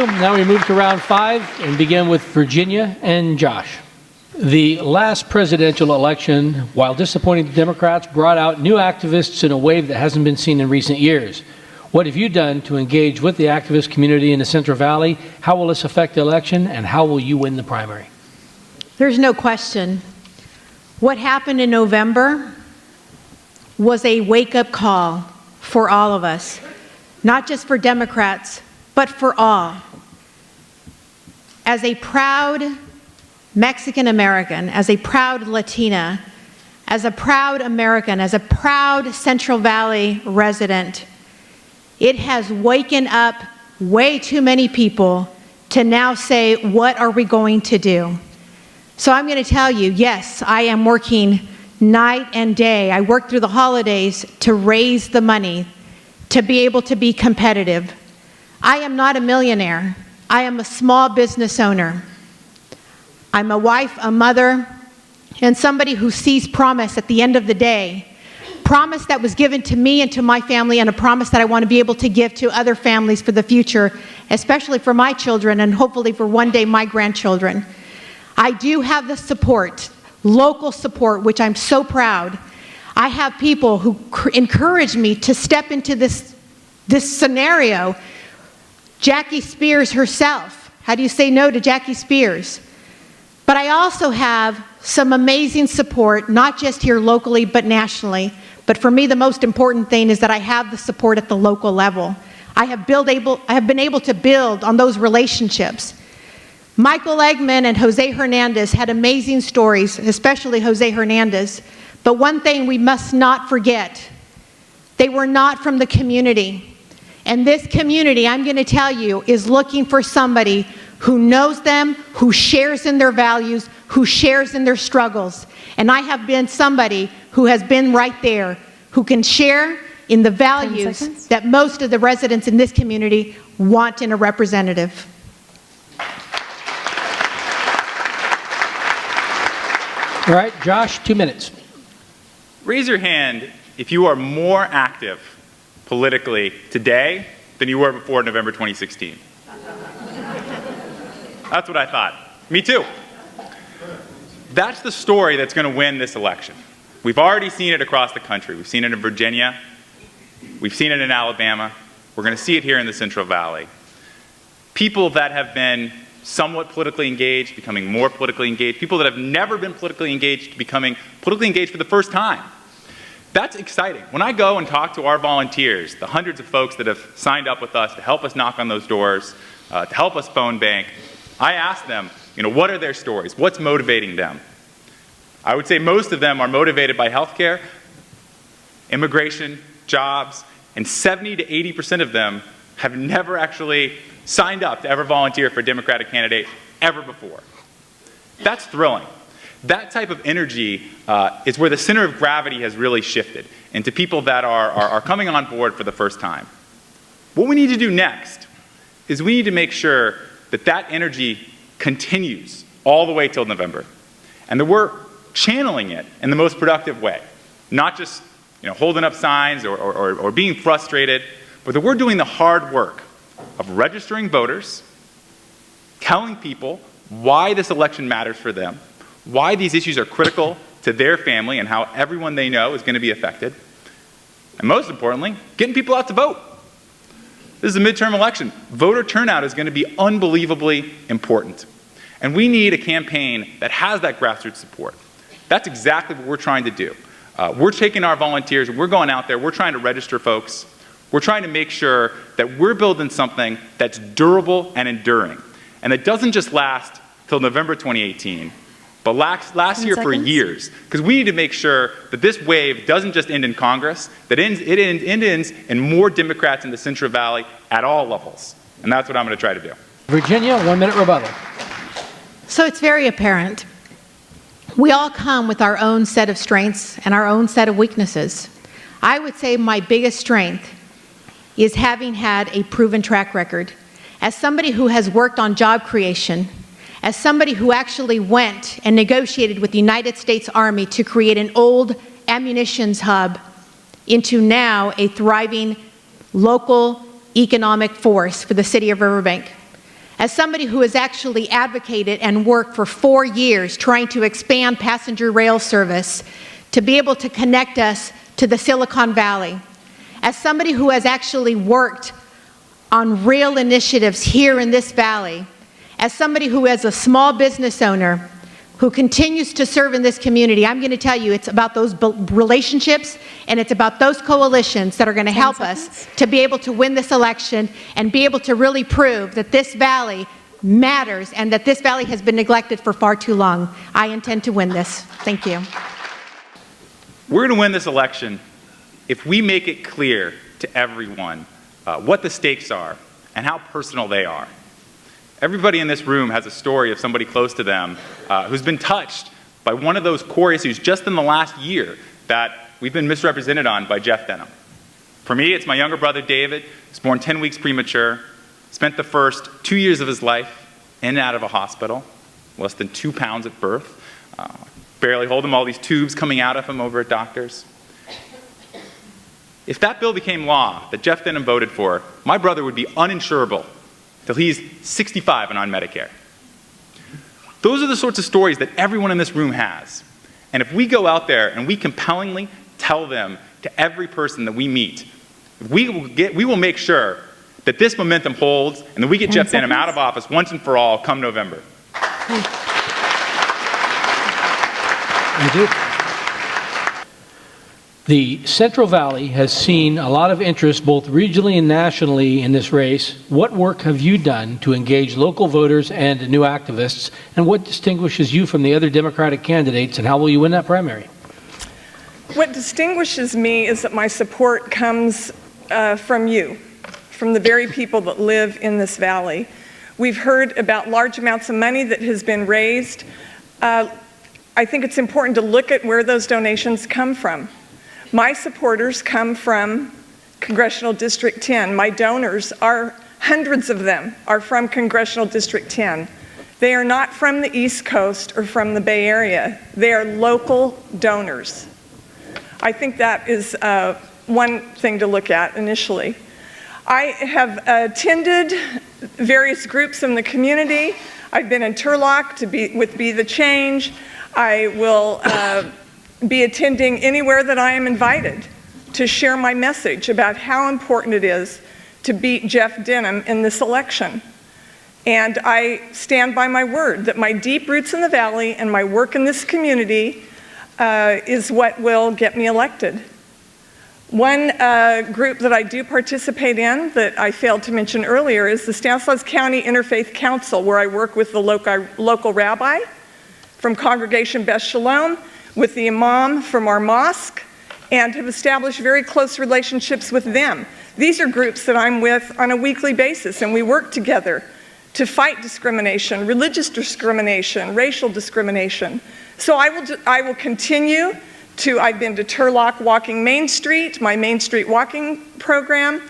you. Now we move to round 5 and begin with Virginia and Josh. The last presidential election, while disappointing the Democrats, brought out new activists in a wave that hasn't been seen in recent years. What have you done to engage with the activist community in the Central Valley? How will this affect the election, and how will you win the primary? There's no question. What happened in November was a wake-up call for all of us, not just for Democrats, but for all. As a proud Mexican American, as a proud Latina, as a proud American, as a proud Central Valley resident, it has waken up way too many people to now say, what are we going to do? So I'm going to tell you, yes, I am working night and day. I work through the holidays to raise the money to be able to be competitive. I am not a millionaire. I am a small business owner. I'm a wife, a mother, and somebody who sees promise at the end of the day. Promise that was given to me and to my family, and a promise that I want to be able to give to other families for the future, especially for my children and hopefully for one day my grandchildren. I do have the support, local support, which I'm so proud. I have people who encourage me to step into this scenario. Jackie Spears herself. How do you say no to Jackie Spears? But I also have some amazing support, not just here locally, but nationally. But for me, the most important thing is that I have the support at the local level. I have been able to build on those relationships. Michael Eggman and Jose Hernandez had amazing stories, especially Jose Hernandez. But one thing we must not forget, they were not from the community. And this community, I'm going to tell you, is looking for somebody who knows them, who shares in their values, who shares in their struggles. And I have been somebody who has been right there, who can share in the values that most of the residents in this community want in a representative. All right, Josh, 2 minutes. Raise your hand if you are more active politically today than you were before November 2016. That's what I thought. Me too. That's the story that's going to win this election. We've already seen it across the country. We've seen it in Virginia. We've seen it in Alabama. We're going to see it here in the Central Valley. People that have been somewhat politically engaged, becoming more politically engaged. People that have never been politically engaged, becoming politically engaged for the first time. That's exciting. When I go and talk to our volunteers, the hundreds of folks that have signed up with us to help us knock on those doors, to help us phone bank, I ask them, what are their stories? What's motivating them? I would say most of them are motivated by healthcare, immigration, jobs, and 70 to 80% of them have never actually signed up to ever volunteer for a Democratic candidate ever before. That's thrilling. That type of energy is where the center of gravity has really shifted into people that are coming on board for the first time. What we need to do next is we need to make sure that that energy continues all the way till November, and that we're channeling it in the most productive way, not just holding up signs or being frustrated, but that we're doing the hard work of registering voters, telling people why this election matters for them, why these issues are critical to their family and how everyone they know is going to be affected, and most importantly, getting people out to vote. This is a midterm election. Voter turnout is going to be unbelievably important. And we need a campaign that has that grassroots support. That's exactly what we're trying to do. We're taking our volunteers and we're going out there, we're trying to register folks. We're trying to make sure that we're building something that's durable and enduring. And that doesn't just last till November 2018, but last year for years. Because we need to make sure that this wave doesn't just end in Congress, that it ends in more Democrats in the Central Valley at all levels. And that's what I'm going to try to do. Virginia, 1 minute rebuttal. So it's very apparent. We all come with our own set of strengths and our own set of weaknesses. I would say my biggest strength is having had a proven track record. As somebody who has worked on job creation, as somebody who actually went and negotiated with the United States Army to create an old ammunitions hub into now a thriving local economic force for the city of Riverbank. as somebody who has actually advocated and worked for 4 years trying to expand passenger rail service to be able to connect us to the Silicon Valley, as somebody who has actually worked on real initiatives here in this valley, as somebody who is a small business owner who continues to serve in this community, I'm going to tell you it's about those relationships and it's about those coalitions that are going to help us to be able to win this election and be able to really prove that this valley matters and that this valley has been neglected for far too long. I intend to win this. Thank you. We're going to win this election if we make it clear to everyone what the stakes are and how personal they are. Everybody in this room has a story of somebody close to them who's been touched by one of those core issues just in the last year that we've been misrepresented on by Jeff Denham. For me, it's my younger brother David. He was born 10 weeks premature, spent the first 2 years of his life in and out of a hospital, less than 2 pounds at birth, barely hold him, all these tubes coming out of him over at doctors. If that bill became law that Jeff Denham voted for, my brother would be uninsurable till he's 65 and on Medicare. Those are the sorts of stories that everyone in this room has. And if we go out there and we compellingly tell them to every person that we meet, we will make sure that this momentum holds and that we get Jeff Denham out of office once and for all come November. Thank you. The Central Valley has seen a lot of interest both regionally and nationally in this race. What work have you done to engage local voters and new activists, and what distinguishes you from the other Democratic candidates, and how will you win that primary? What distinguishes me is that my support comes from you, from the very people that live in this valley. We've heard about large amounts of money that has been raised. I think it's important to look at where those donations come from. My supporters come from Congressional District 10. My donors are, hundreds of them, are from Congressional District 10. They are not from the East Coast or from the Bay Area. They are local donors. I think that is one thing to look at initially. I have attended various groups in the community. I've been in Turlock with Be the Change. I will be attending anywhere that I am invited to share my message about how important it is to beat Jeff Denham in this election. And I stand by my word that my deep roots in the valley and my work in this community is what will get me elected. One group that I do participate in that I failed to mention earlier is the Stanislaus County Interfaith Council, where I work with the local rabbi from Congregation Beth Shalom, with the imam from our mosque, and have established very close relationships with them. These are groups that I'm with on a weekly basis, and we work together to fight discrimination, religious discrimination, racial discrimination. So I will continue to, I've been to Turlock Walking Main Street, my Main Street Walking program.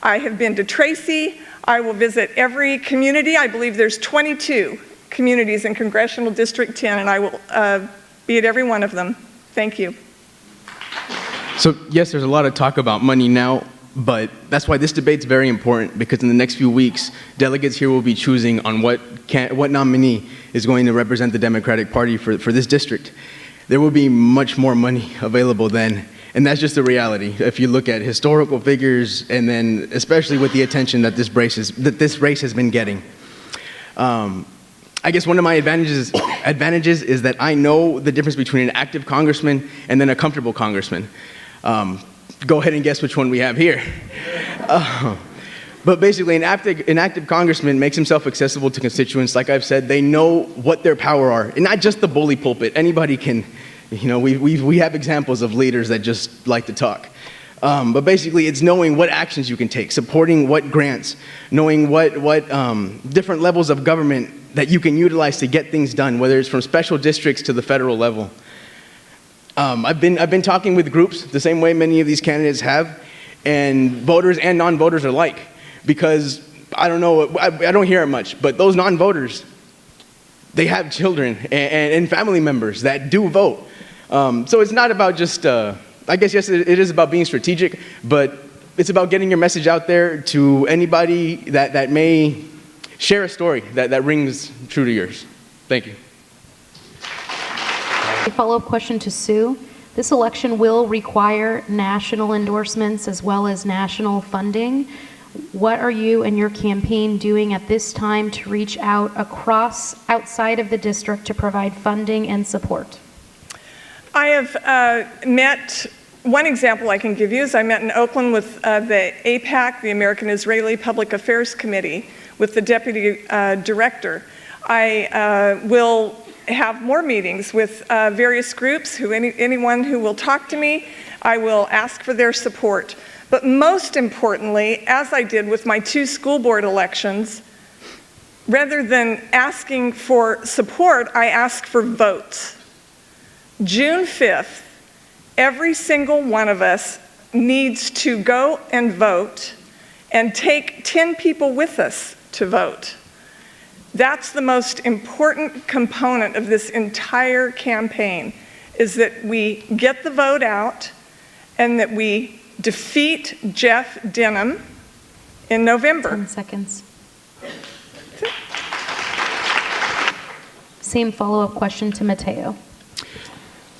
I have been to Tracy. I will visit every community. I believe there's 22 communities in Congressional District 10, and I will be at every one of them. Thank you. So yes, there's a lot of talk about money now, but that's why this debate's very important, because in the next few weeks, delegates here will be choosing on what nominee is going to represent the Democratic Party for this district. There will be much more money available then, and that's just the reality. If you look at historical figures, and then especially with the attention that this race has been getting. I guess one of my advantages is that I know the difference between an active congressman and then a comfortable congressman. Go ahead and guess which one we have here. But basically, an active congressman makes himself accessible to constituents. Like I've said, they know what their power are, and not just the bully pulpit. Anybody can, we have examples of leaders that just like to talk. But basically, it's knowing what actions you can take, supporting what grants, knowing what different levels of government that you can utilize to get things done, whether it's from special districts to the federal level. I've been talking with groups the same way many of these candidates have, and voters and non-voters alike, because I don't know, I don't hear it much, but those non-voters, they have children and family members that do vote. So it's not about just, I guess yes, it is about being strategic, but it's about getting your message out there to anybody that may share a story that rings true to yours. Thank you. A follow-up question to Sue. This election will require national endorsements as well as national funding. What are you and your campaign doing at this time to reach out outside of the district to provide funding and support? I have met, one example I can give you is I met in Oakland with the AIPAC, the American Israeli Public Affairs Committee, with the deputy director. I will have more meetings with various groups, anyone who will talk to me, I will ask for their support. But most importantly, as I did with my 2 school board elections, rather than asking for support, I asked for votes. June 5th, every single one of us needs to go and vote and take 10 people with us to vote. That's the most important component of this entire campaign, is that we get the vote out and that we defeat Jeff Denham in November. 10 seconds. Same follow-up question to Mateo.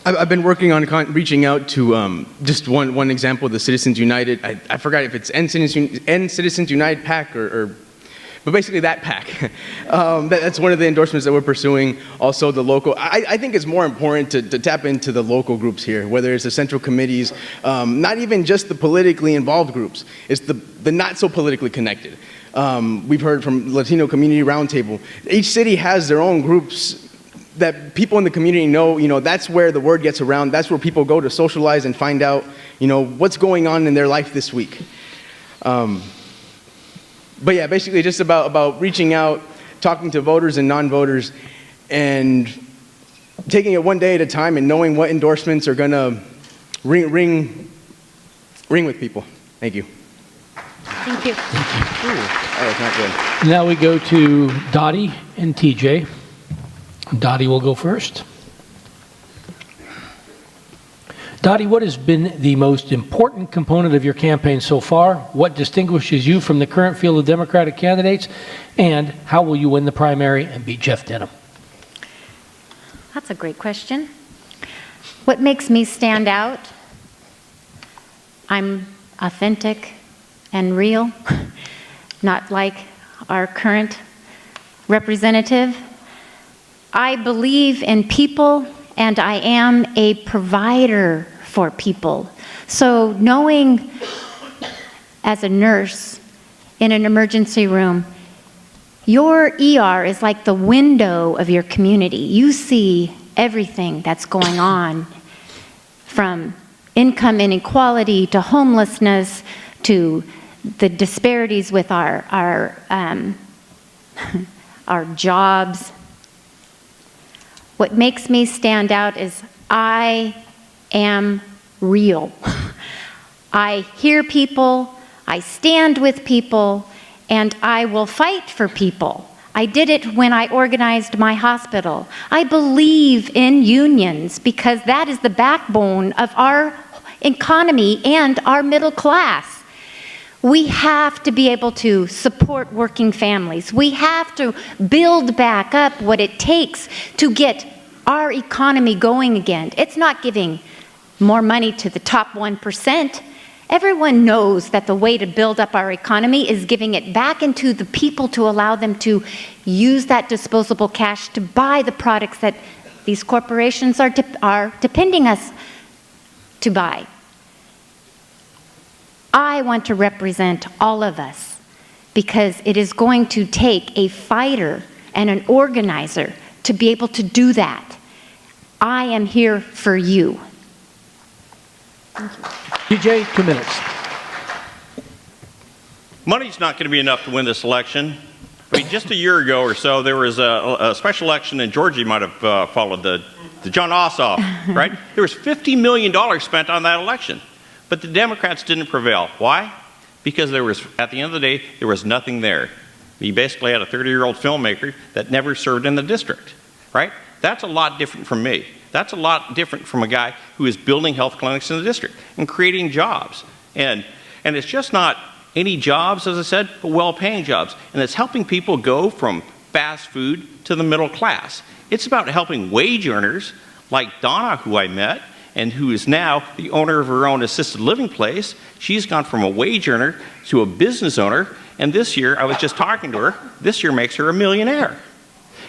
I've been working on reaching out to just one example, the Citizens United. I forgot if it's End Citizens United PAC but basically that PAC. That's one of the endorsements that we're pursuing. Also the local, I think it's more important to tap into the local groups here, whether it's the central committees, not even just the politically involved groups, it's the not so politically connected. We've heard from Latino Community Roundtable. Each city has their own groups that people in the community know, that's where the word gets around. That's where people go to socialize and find out, what's going on in their life this week. But yeah, basically just about reaching out, talking to voters and non-voters, and taking it one day at a time and knowing what endorsements are gonna ring with people. Thank you. Thank you. Oh, it's not good. Now we go to Dottie and TJ. Dottie will go first. Dottie, what has been the most important component of your campaign so far? What distinguishes you from the current field of Democratic candidates? And how will you win the primary and beat Jeff Denham? That's a great question. What makes me stand out? I'm authentic and real, not like our current representative. I believe in people, and I am a provider for people. So knowing as a nurse in an emergency room, your ER is like the window of your community. You see everything that's going on, from income inequality to homelessness to the disparities with our jobs. What makes me stand out is I am real. I hear people, I stand with people, and I will fight for people. I did it when I organized my hospital. I believe in unions because that is the backbone of our economy and our middle class. We have to be able to support working families. We have to build back up what it takes to get our economy going again. It's not giving more money to the top 1%. Everyone knows that the way to build up our economy is giving it back into the people to allow them to use that disposable cash to buy the products that these corporations are depending us to buy. I want to represent all of us because it is going to take a fighter and an organizer to be able to do that. I am here for you. TJ, 2 minutes. Money's not going to be enough to win this election. I mean, just a year ago or so, there was a special election in Georgia. You might have followed the John Ossoff, right? There was $50 million spent on that election. But the Democrats didn't prevail. Why? Because there was, at the end of the day, there was nothing there. You basically had a 30-year-old filmmaker that never served in the district, right? That's a lot different from me. That's a lot different from a guy who is building health clinics in the district and creating jobs. And it's just not any jobs, as I said, but well-paying jobs. And it's helping people go from fast food to the middle class. It's about helping wage earners like Donna, who I met, and who is now the owner of her own assisted living place. She's gone from a wage earner to a business owner, and this year, I was just talking to her, this year makes her a millionaire.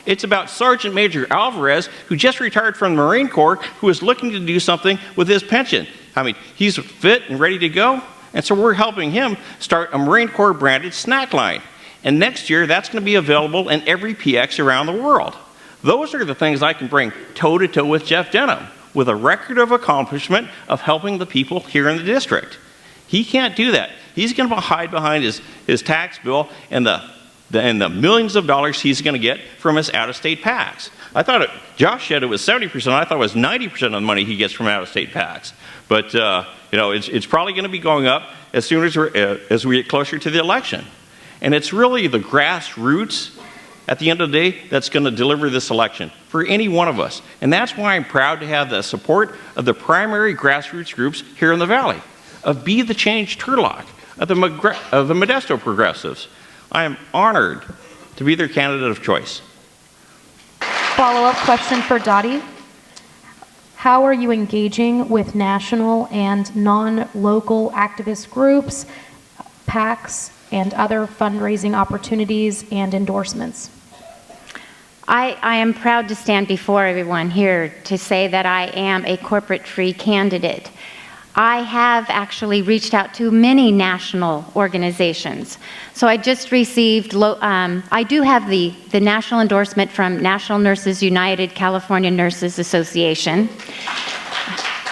It's about Sergeant Major Alvarez, who just retired from the Marine Corps, who is looking to do something with his pension. I mean, he's fit and ready to go, and so we're helping him start a Marine Corps branded snack line. And next year, that's going to be available in every PX around the world. Those are the things I can bring toe-to-toe with Jeff Denham, with a record of accomplishment of helping the people here in the district. He can't do that. He's going to hide behind his tax bill and the millions of dollars he's going to get from his out-of-state PACs. I thought Josh said it was 70%. I thought it was 90% of the money he gets from out-of-state PACs. But you know, it's probably going to be going up as soon as we get closer to the election. And it's really the grassroots at the end of the day that's going to deliver this election for any one of us. And that's why I'm proud to have the support of the primary grassroots groups here in the Valley, of Be the Change Turlock, of the Modesto Progressives. I am honored to be their candidate of choice. Follow-up question for Dottie. How are you engaging with national and non-local activist groups, PACs, and other fundraising opportunities and endorsements? I am proud to stand before everyone here to say that I am a corporate-free candidate. I have actually reached out to many national organizations. So I just received, I do have the national endorsement from National Nurses United, California Nurses Association.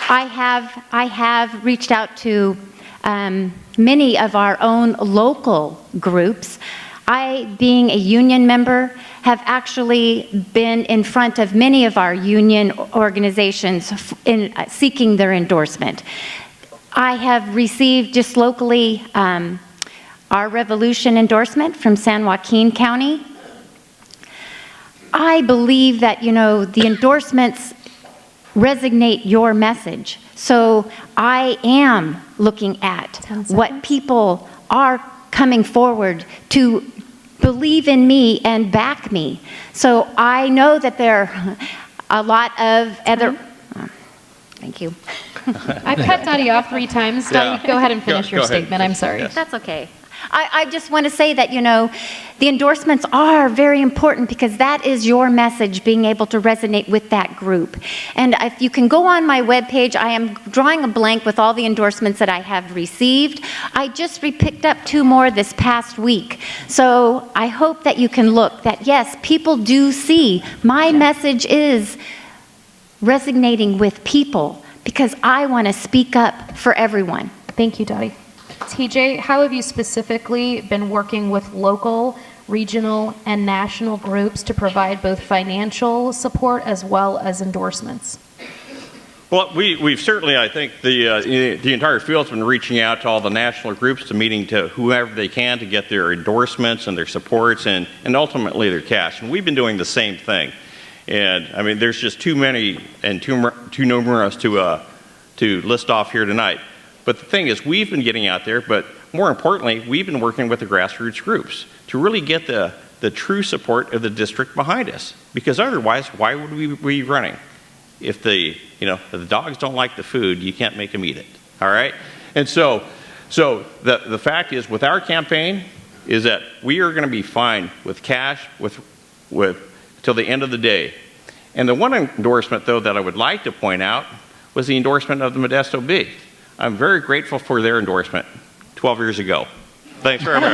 I have reached out to many of our own local groups. I, being a union member, have actually been in front of many of our union organizations in seeking their endorsement. I have received just locally our Revolution endorsement from San Joaquin County. I believe that, you know, the endorsements resonate your message. So I am looking at what people are coming forward to believe in me and back me. So I know that there are a lot of other... Thank you. I cut Dottie off 3 times. Dottie, go ahead and finish your statement. I'm sorry. Yes. That's okay. I just want to say that, you know, the endorsements are very important because that is your message being able to resonate with that group. And if you can go on my webpage, I am drawing a blank with all the endorsements that I have received. I just picked up 2 more this past week. So I hope that you can look that, yes, people do see my message is resonating with people because I want to speak up for everyone. Thank you, Dottie. TJ, how have you specifically been working with local, regional, and national groups to provide both financial support as well as endorsements? Well, we've certainly, I think, the entire field's been reaching out to all the national groups, to meeting to whoever they can to get their endorsements and their supports and ultimately their cash. And we've been doing the same thing. And I mean, there's just too many and too numerous to list off here tonight. But the thing is, we've been getting out there, but more importantly, we've been working with the grassroots groups to really get the true support of the district behind us. Because otherwise, why would we be running? If the dogs don't like the food, you can't make them eat it. All right? And so the fact is, with our campaign, is that we are going to be fine with cash with till the end of the day. And the one endorsement, though, that I would like to point out was the endorsement of the Modesto Bee. I'm very grateful for their endorsement 12 years ago. Thanks very much.